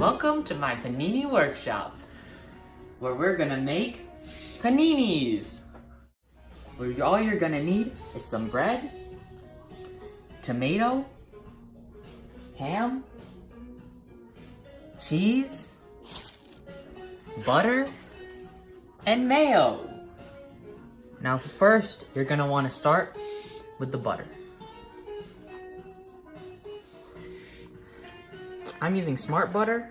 welcome to my Panini Workshop, where we're gonna make paninis. Where all you're gonna need is some bread, tomato, ham, cheese, butter, and mayo. Now first, you're gonna wanna start with the butter. I'm using Smart Butter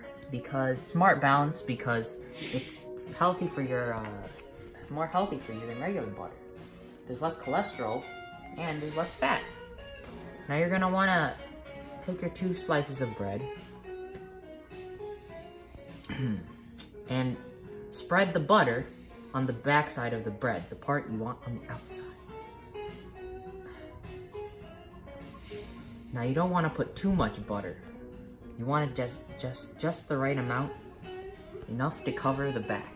Smart Balance because it's healthy for your, more healthy for you than regular butter. There's less cholesterol and there's less fat. Now you're gonna wanna take your 2 slices of bread and spread the butter on the back side of the bread, the part you want on the outside. Now you don't want to put too much butter. You want to just the right amount, enough to cover the back.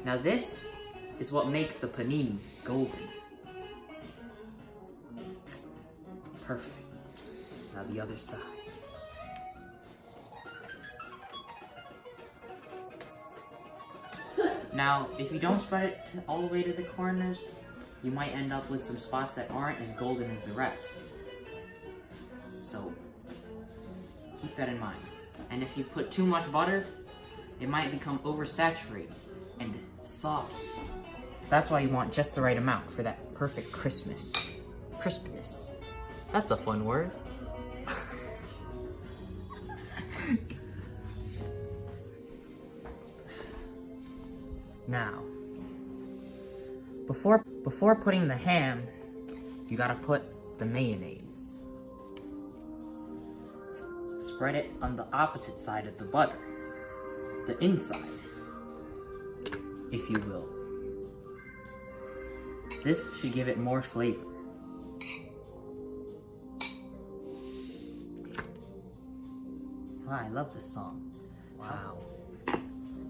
Now this is what makes the panini golden. Perfect. Now the other side. Now, if you don't spread it all the way to the corners, you might end up with some spots that aren't as golden as the rest. So, keep that in mind. And if you put too much butter, it might become oversaturated and soggy. That's why you want just the right amount for that perfect crispness. That's a fun word. Now, before putting the ham, you gotta put the mayonnaise. Spread it on the opposite side of the butter, the inside, if you will. This should give it more flavor. Wow, I love this song. Wow.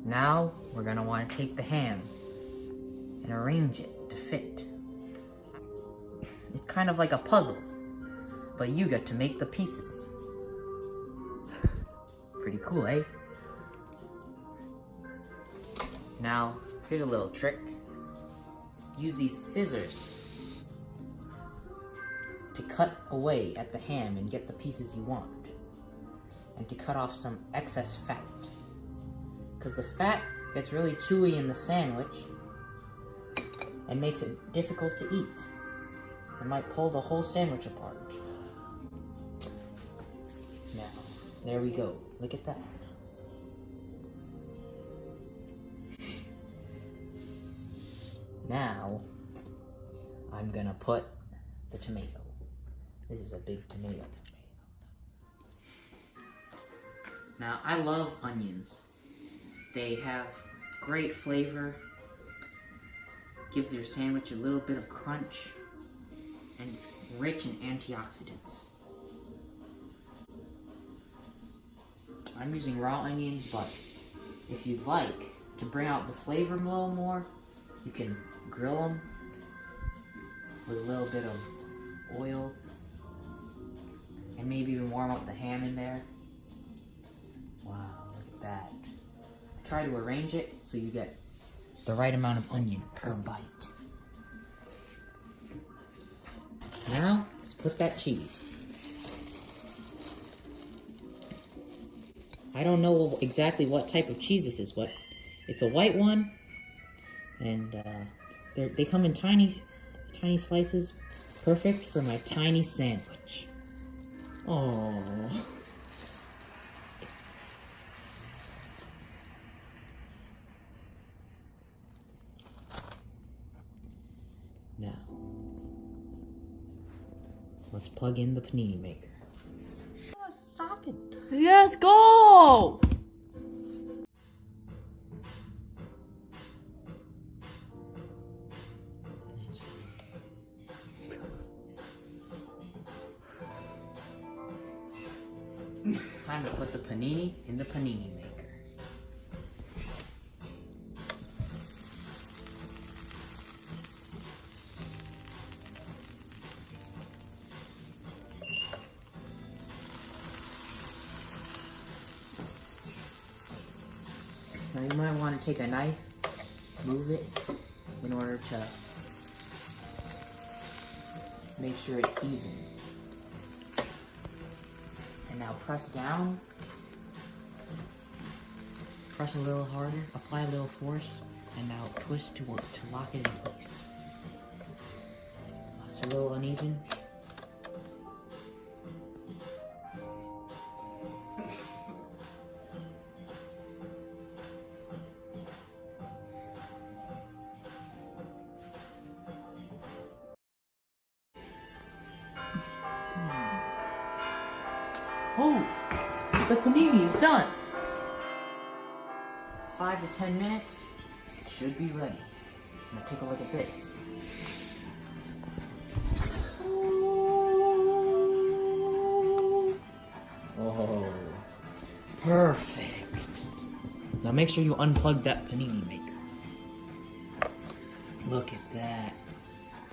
Now, we're gonna want to take the ham and arrange it to fit. It's kind of like a puzzle, but you get to make the pieces. Pretty cool, eh? Now, here's a little trick. Use these scissors to cut away at the ham and get the pieces you want, and to cut off some excess fat. Because the fat gets really chewy in the sandwich and makes it difficult to eat. It might pull the whole sandwich apart. Now, there we go. Look at that. Now, I'm gonna put the tomato. This is a big tomato. Now, I love onions. They have great flavor, gives your sandwich a little bit of crunch, and it's rich in antioxidants. I'm using raw onions, but if you'd like to bring out the flavor a little more, you can grill them with a little bit of oil, and maybe even warm up the ham in there. Wow, look at that. Try to arrange it so you get the right amount of onion per bite. Now, let's put that cheese. I don't know exactly what type of cheese this is, but it's a white one, and they come in tiny slices, perfect for my tiny sandwich. Oh. Now, let's plug in the panini maker. Socket. Let's go! Time to put the panini in the panini maker. might want to take a knife, move it in order to make sure it's even. And now press down, press a little harder, apply a little force, and now twist to lock it in place. It's a little uneven. Oh, the panini is done. 5 to 10 minutes, it should be ready. Now take a look at this. Oh, perfect. Now make sure you unplug that panini maker. Look at that.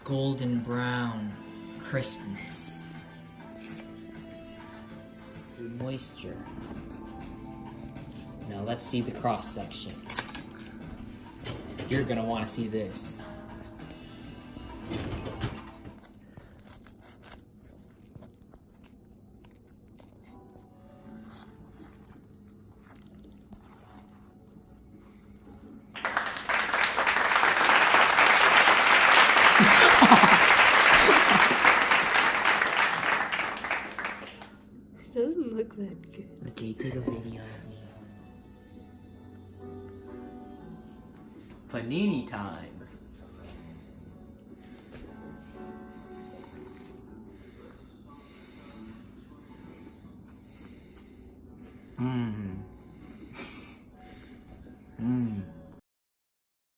Golden brown crispness. Moisture. Now let's see the cross section. You're gonna want to see this. It doesn't look that good. Okay, take a video of me. Panini time. Mmm. Mmm.